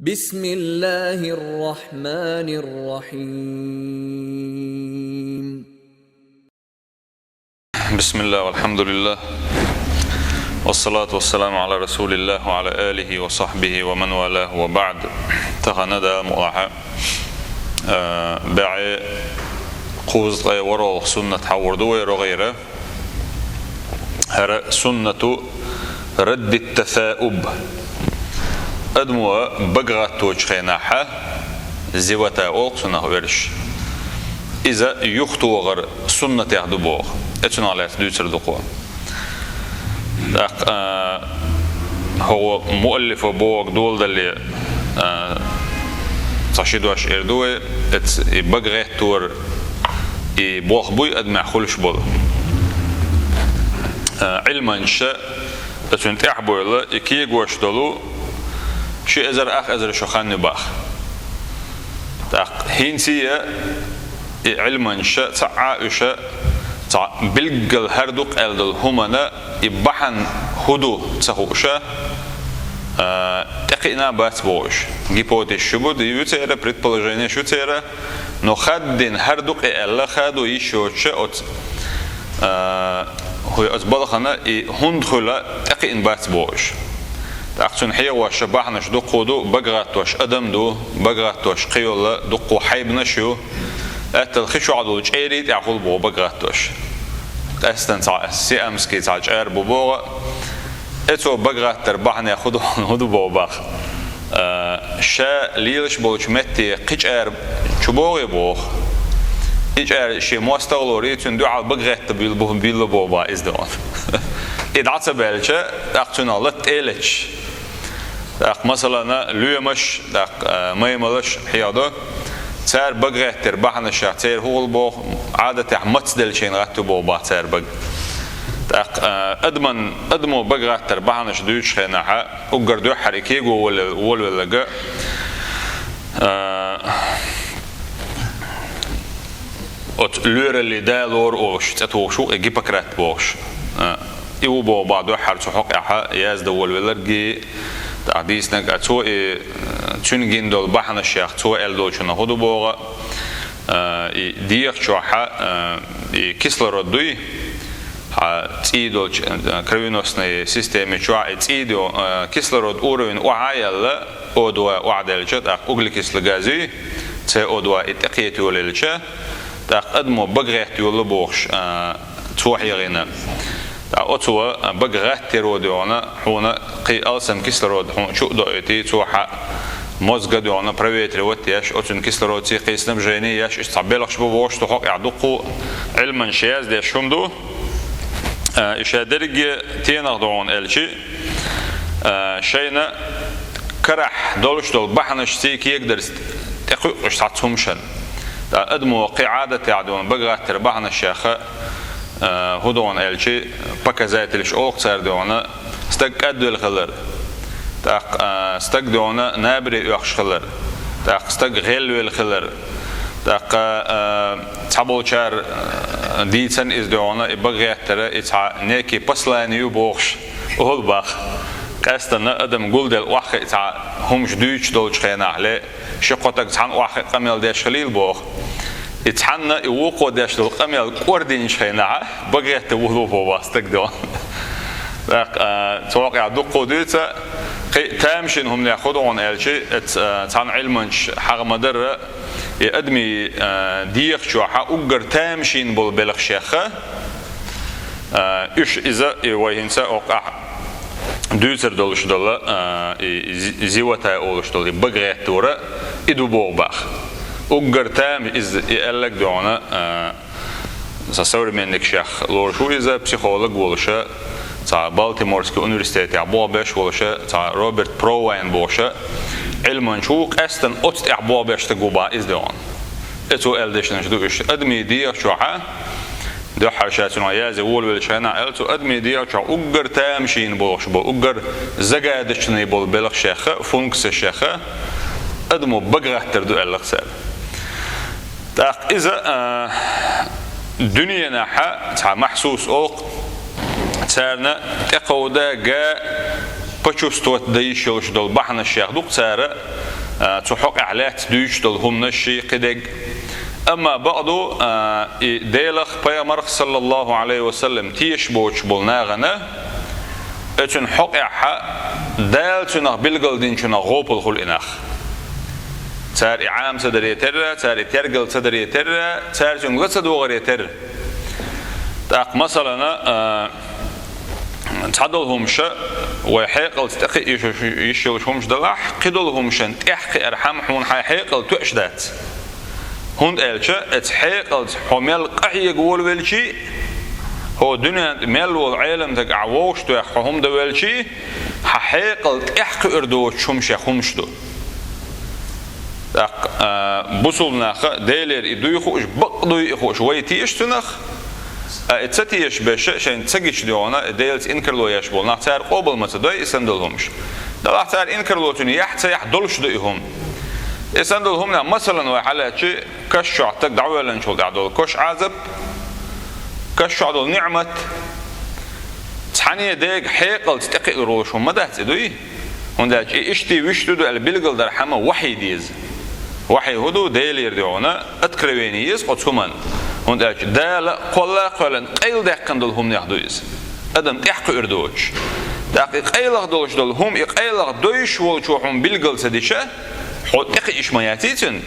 بسم الله الرحمن الرحيم. بسم الله والحمد لله والصلاة والسلام على رسول الله وعلى آله وصحبه ومن والاه وبعد. تغندا مؤلاحة باعي قوز غيورو سنة حوردو وغيره هر سنة رد التثاؤب أدموا بقرة توجخيناحة زيوتا أوق سنة ورش إذا يخطو غر سنة يهدبوغ اتنا على دوسر دقوة هو مؤلف بوغ دول دلي تشيدوش إردوه بقرة تور بوغ بوي أدمع خلش بول علما شاء اتن تحبو الله إكي قوش دولو شيء أزر أخ أزر شخان نباخ هينسية علما شاء تعايشة بلغل هردوك ألدل همنا إبحن هدو تسخوشة تقينا بات بوش гипотез شبود يوتيرا предположение شوتيرا но хаддин هردوك ألا خادو يشوتش от هو أزبالخنا هندخلا تقين بات بوش أقصن حيا وشبحناش دقودو بقراتوش أدمدو بقراتوش قيولا دقو حيبناشيو أتلخشو عدو جيريد يعقول بو بقراتوش أستن سي أمسكي تعجير بوبوغا أتو بقرات تربحنا ياخدو هدو بوباخ شا ليلش بوش متي قيجير شبوغي بوغ قيجير شي موستغلو ريتون دو على بقرات بيلبوهم بيلو بوبا إزدوان إدعت بالشة أقصن الله تيلش مثلا ليمش ما يملش حياده سعر بقى تربحنا الشعتير هو البوخ عادة أحمد دلشين غتو بوبا سعر بق أدمو بقى تربحنا شدوش خناحة وقردو حركي ولا جا لور اللي دالور أوش تتوشو إجيبكرات بوش يو بوبا دو حرت حق أحا يازد والولرجي تعديس نك أتو تونجين دول بحنا الشيخ تو ألدو شنا هدو بوغا ديخ شو حا كسلرود دوي تيدو كرينوسني سيستم شو تيدو كسلرود أورين وعايل أودوا وعدلشة أقول كسل غازي تي أودوا إتقيت وللشة تقدموا بقريت يولبوخش توحيرنا أتوا بقرات تروديونا حونا قي ألسم كسلرود حون شو دايتي توحى مزج ديونا بريفيتري وتياش أتون كسلرود تي قيسنم جيني ياش استعبلخش بوش تحق يعدقو علما شياز ديش شمدو إشادرج تينغدون إلشي شينا كرح دولش دول بحنش تيكي يقدر تقوش تعتهمشن أدمو قاعدة يعدون بقرات تربحنا الشيخة هدوان ألشي بكزات ليش أوق صار دونا استقدوا الخلر استق دونا نابري يخش خلر استق غلو الخلر تابو شار ديتن إز دونا يبغيت ترى إتع نيكي بسلان يبوخش أهل باخ كاستنا أدم قول واحد إتع همش دوش دولش خينا عليه شقتك تحن واحد قميل داش خليل بوخ يتحنى يوقو داش القميل كوردين شيناع بقيت تقولوا بوا استقدون توقع دقو ديتا تامشين هم ياخذون الشيء تان علمنش حق مدر يقدمي ديخ شو حق أجر تامشين بالبلغ شيخه إيش إذا وينسى أوقع دوتر دولش دولا زيوتا أولش دولي بقيت تورا إدو بوباخ أجر تام إز يقلق دونا سأصور منك شيخ لورشو إذا بسيخولوج ولشة تاع بالتيمورسكي أونيفرسيتي عبوا باش ولشة تاع روبرت بروين بوشة علما شو أستن أتت عبوا باش تجوبا إز دون إتو ألدشنا شدو إيش أدمي دي شوحة ده حرشاتنا يازي ولشنا ألتو أدمي دي شو أجر تامشين بوش بو أجر زجاجتشني بول بلغ شيخ فونكس شيخ أدمو بقرة تردو ألغسال إذا دنيا نحا تاع محسوس أوق تارنا تقودا جا بتشوستوت دايشلش دول بحنا الشيخ دوق تارا تحق علات دوش دل هم نشي قدق أما بعضو ديلخ بيامر صلى الله عليه وسلم تيش بوش بولناغنا اتن حق دال تنخ بلغل دين تنخ غوبل خل إنخ تار إعام صدر يتر تار ترقل صدر يتر تار تنغت صدوغر يتر تاق مثلا تعدلهمش ويحيقل تتقي يشيلهمش دلح قدلهمش تحقي أرحم حون حيقل تؤشدات هون ألشة اتحقل حمل قحي قول والشي هو دنيا مال والعالم تقعوش تحهم دوالشي حقل تحقي أردوش شمش يخمش دو بوصلنا ديلر يدويخوش بقدويخوش ويتيش تنخ اتساتيش بش شين تسجيش ديونا ديلت انكرلو يشبول نحتار قبل ما تدوي يسندلهمش ده نحتار انكرلو تني يحتاح دلش ديهم يسندلهم مثلا وحالات شيء كشع تك دعوة لنشول دعوة كش عذب كشع دول نعمة تحني ديك حيقل تتقي روشهم ما ده تدوي هنداك اشتي وشتو دو البلغل در حما وحي ديز وحي هدو ديلير ديونا اتكروينيز قطومن هنداك دال قلن قيل دقن دلهم يحدويز ادم تحقي اردوش دقيق قيلغ دولش دلهم يقيلغ دويش والشوحهم بلغل سديشه حد تقي اشمياتيتن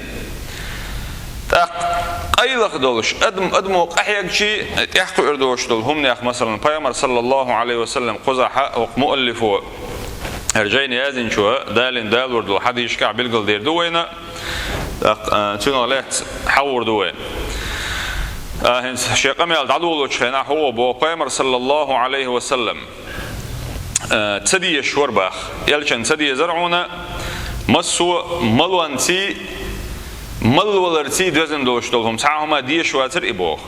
قيلغ دولش ادم قحيق شي تحقي اردوش دلهم يخ مثلا بيامر صلى الله عليه وسلم قزح ومؤلفو هرجين يازن شو دال ورد الحد يشكع بلغل دير دوينا تنالات حور دوين شيء قميل دعوه لشينا هو بو بيامر صلى الله عليه وسلم تسدي الشورباخ يلشن تسدي زرعونا مسو ملوانتي ملولرتي دوزن دوش دولهم ساعهما دي شواتر إبوخ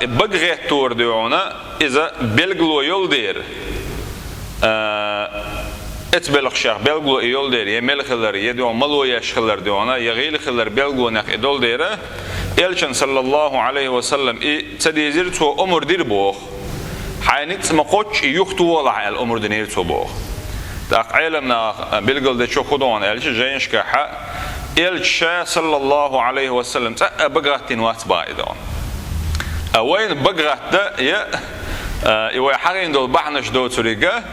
بقغيت تور ديونا إذا بلغلو يول دير اتبلغ شيخ بلغلو يول دير يمل خلر يديون ملو يشخلر ديونا يغيل خلر بلغلو نخ إدول ديره يلشن صلى الله عليه وسلم تسدي زرتو أمر دير بوخ حينيت مقوش يختو ولا الأمر دير تو بوخ علمنا بلغل ده شو خدون يلش جينش كحا يلش صلى الله عليه وسلم بقرتين واتباع دون وين بقرت ده يا حرين دول بحنش دول تريقة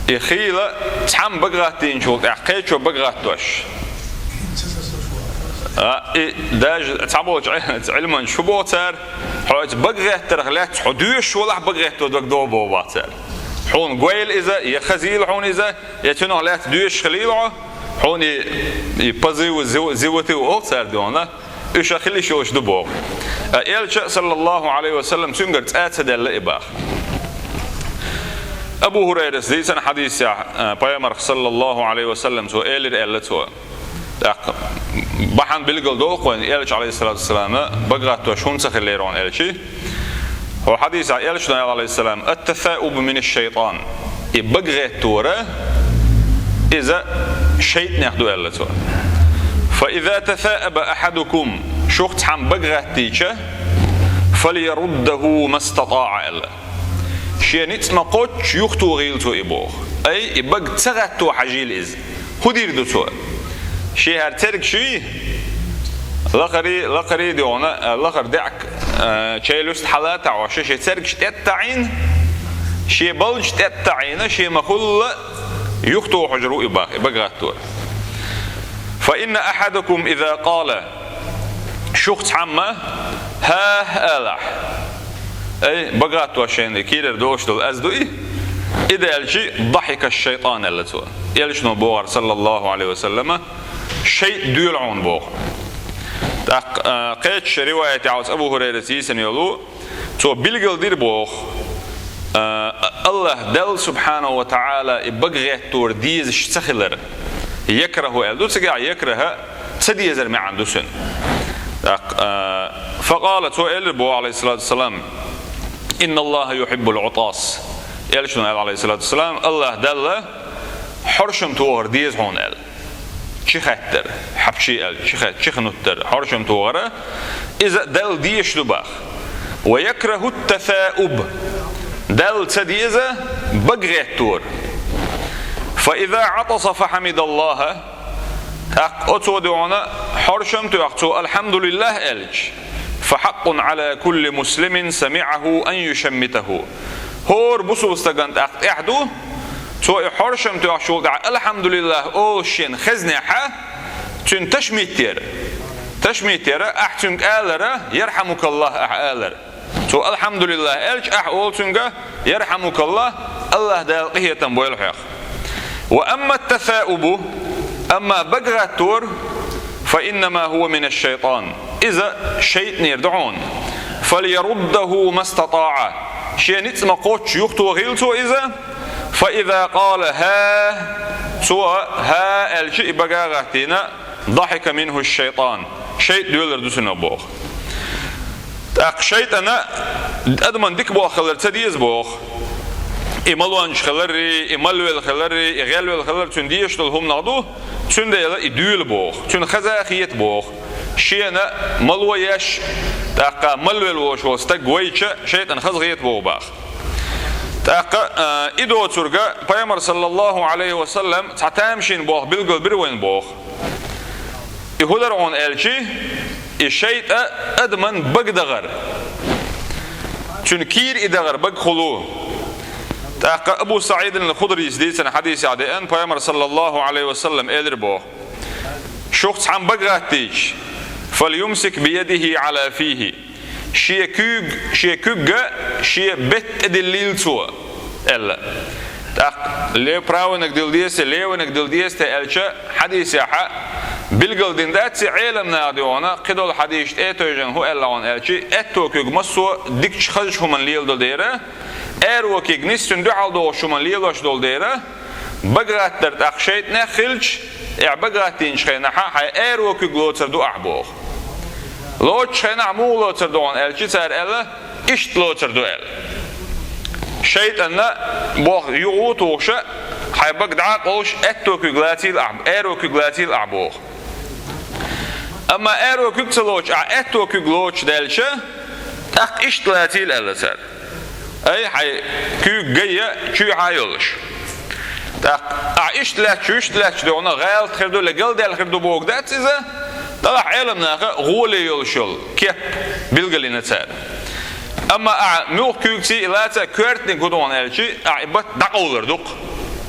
يخيل تحم بقرتين شو عقيد شو بقرتوش داج تعبوا علما شو بوتر حوت بقرت رغلات حدوش ولا بقرت ودك دول بوباتر حون قويل إذا يخزيل حون إذا يتنو لا تدوش خليله حون يبزي وزيوتي وأوتر دونا إيش أخلي شوش دبوق إلش صلى الله عليه وسلم سنجرت أتدل إباخ أبو هريرة زيت حديث بيامر صلى الله عليه وسلم سو إلر تو بحن بلقل دوق وين إلش عليه الصلاة والسلام بقرأت وشون سخليرون إلشي هو حديث عائشة عليه السلام التثاؤب من الشيطان يبغيت تورة إذا شيء ناخدو إلته فإذا تثاءب أحدكم شخص حم بغيت تيجه فليرده ما استطاع إلا شيء نتما قوتش يختو غيلتو إبوخ أي يبغ تغتو حجيل إز خدير دوتو شيء هرترك شيء لقري ديونا لقر دعك شيلوست حالات عوش شيء تركش تتعين شيء بلج تتعين شيء مخل يخطو حجرو إبغاتور فإن أحدكم إذا قال شخص عما ها ألح أي بغاتور شيء كير دوش دل أزدوي إذا الشيء ضحك الشيطان اللتو يلشنو بوغر صلى الله عليه وسلم شيء ديلعون بوغر قيتش رواية عوز أبو هريرة سيسن يقولوا تو بلغل دير بوخ الله دل سبحانه وتعالى بغيت تور ديز شتخلر يكره ألدو تقع يكره تدي يزر ما عنده سن فقال تو إلبو عليه الصلاة والسلام إن الله يحب العطاس يلشون عليه الصلاة والسلام الله دل حرشم توهر ديز هون أل شخاتر حبشي ال شخنوتر حرشم توغره إذا دل ديش دباخ ويكره التثاؤب دل تديزه بغيت تور فإذا عطس فحمد الله أتو دونا حرشم تأخذ الحمد لله ألج فحق على كل مسلم سمعه أن يشمته هور بسوس تجند أحدو تو حرشم تأخذ الحمد لله أوشين خزنها تون تشميتير أحسن آلرة يرحمك الله آلرة تو الحمد لله ألج أولتنجا يرحمك الله دالقية تنبويل حيخ وأما التثاؤب أما بقرة فإنما هو من الشيطان إذا شيء يردعون فليرده ما استطاع شيء نتسمى قوتش يختو غيلتو إذا فإذا قال ها سوى ها الشيء بقرتنا ضحك منه الشيطان شيء دولر دوسنا بوخ شيطانا أدمن ديك بوخ خلر تديز بوخ إمالوانش خلري إمالوال خلري إغالوال خلر تنديش تلهم نغدو تنديلا إدول بوخ تند خزاخيت بوخ شينا ملويش تاقا ملوال وش وستق ويش شيطان خزاخيت بوخ باخ تاقا إدو ترقا بيامر صلى الله عليه وسلم تعتامشين بوخ بلغل بروين بوخ يهودر عن ألشي الشيطان أدمن بقدغر تنكير إدغر بقخلوه تاقا أبو سعيد الخضري سديد حديث عديان بيامر صلى الله عليه وسلم إلربوه شخص عن بقراتيش فليمسك بيده على فيه شيء كوغ شيء بيت دليل سوا إلا ليه براونك دل ديس تألشا حديث يحا بلغل دين داتسي عيلم ناديونا قدول حديث ايتوجن هو إلا وان ألشي اتو كوغ مسوا ديكش خزش همان ليل دل ديره ايرو كيغ نستن دو حال دو شمان ليل وش دل ديره بقرات درد اخشيت نخلش بقراتين شخينحا حي ايرو كوغ لوتر دو احبوغ لوت شخينح مو لوتر دوان ألشي تار إلا اشت لوتر دو إل شيطان بوخ يغوتوشا حي بقدع قوش اتو كوغلاتيل احب ايرو كوغلاتيل احبوغ اما ايرو كوغتلوش اتو كوغلوش دالشا اق اشتلاتيل إلا سار اي حي كوغ جاية شو حيولش اشتلاتش دونا غير تخردو لقل دال خردو بوغ دات إذا طلع علمنا غولي يولشل كيف بلغلين سار أما موخ كوكسي إلاتا كورتن كدوان ألشي بات دقولر دوق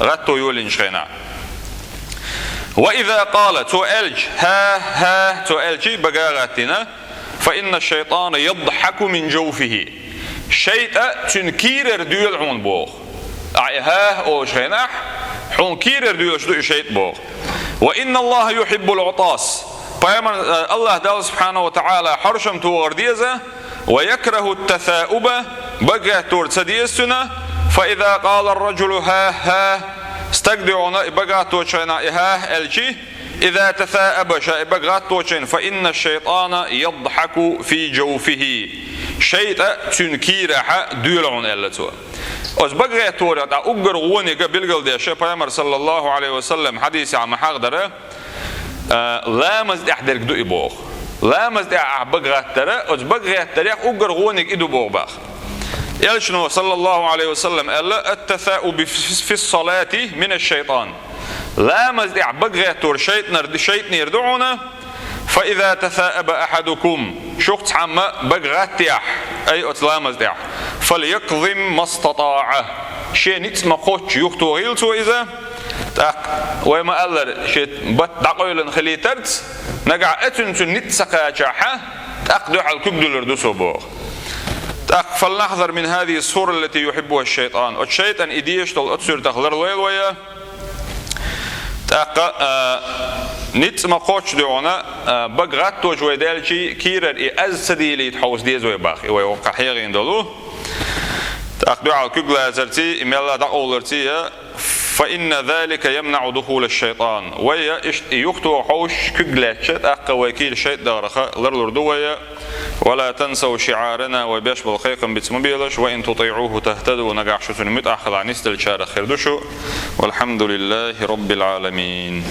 غطو يولين شخينا وإذا قال تو ألج ها تو ألجي بقاغاتنا فإن الشيطان يضحك من جوفه شيطان تنكير ديول عون بوغ ها أو شخينا حون كير ديول شدو شيط بوغ وإن الله يحب العطاس الله دال سبحانه وتعالى حرشم توغر ديزة ويكره التثاؤب بقى تورتسديسنا فإذا قال الرجل ها استقدعنا بقى توشينا ها الجي إذا تثاءب شيء بقى توشين فإن الشيطان يضحك في جوفه شيطان تنكيرها دولعون إلتوا أز بقى تورا أقر غوني قبل دي شيء صلى الله عليه وسلم حديث عن محاضرة لا مزد أحدر دو إبوغ لا مزد بقى ترى أز بقى ترى أقر غوني إدو بوغ باخ يلشنو صلى الله عليه وسلم قال التثاؤب في الصلاة من الشيطان لا مزدع بقى تور شيطان يردعنا فإذا تثاءب أحدكم شخص عما بقى تيح أي لا مزدع فليكظم ما استطاع شيء نتسمى قوتش يختو غيلتو إذا وما قال شيء بتدقيلن خليترت نقع أتنسن نتسقى جاحة تأخذ على الكبدل ردسو بوغ فلنحذر من هذه الصورة التي يحبها الشيطان والشيطان إديش تل أتصير تخلر ليل ويا نت ما قوتش دعونا بقرات توج ويدالشي كيرر أز سديلي تحوس ديز ويباخ ويوقع حيغين دلو تأخذوا على كجلا زرتي إملا دعولرتي فإن ذلك يمنع دخول الشيطان ويا يختو حوش كجلاتش أقوى وكيل الشيطان دارخ لردويا ولا تنسوا شعارنا وبيش بالخيقم بتسمبيلش وإن تطيعوه تهتدوا نقع شتون متأخذ عن استلشار خيردشو والحمد لله رب العالمين.